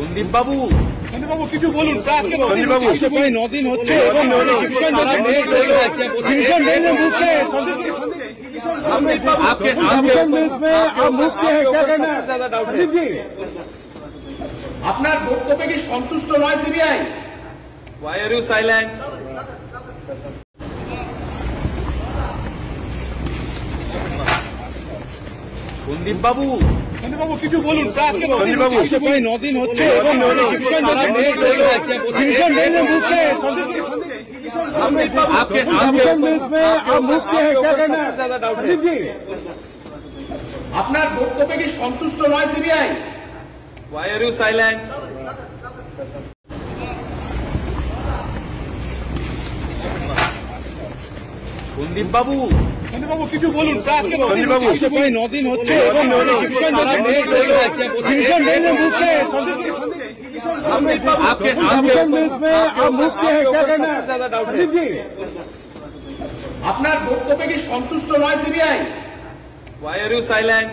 সন্দীপ বাবু কিছু বলুন। সন্দীপ বাবু 9 দিন হচ্ছে আপনার বক্তব্যে কি সন্তুষ্ট নয় CBI? Why are you silent? Sandip বাবু কিছু বলুন। সন্দীপ বাবু 9 দিন হচ্ছে আপনার বক্তব্যে কি সন্তুষ্ট নয় CBI? Why are you silent? Sandip বাবু কিছু বলুন। সন্দীপ বাবু 9 দিন হচ্ছে আপনার বক্তব্যে কি সন্তুষ্ট নয় CBI? Why are you silent?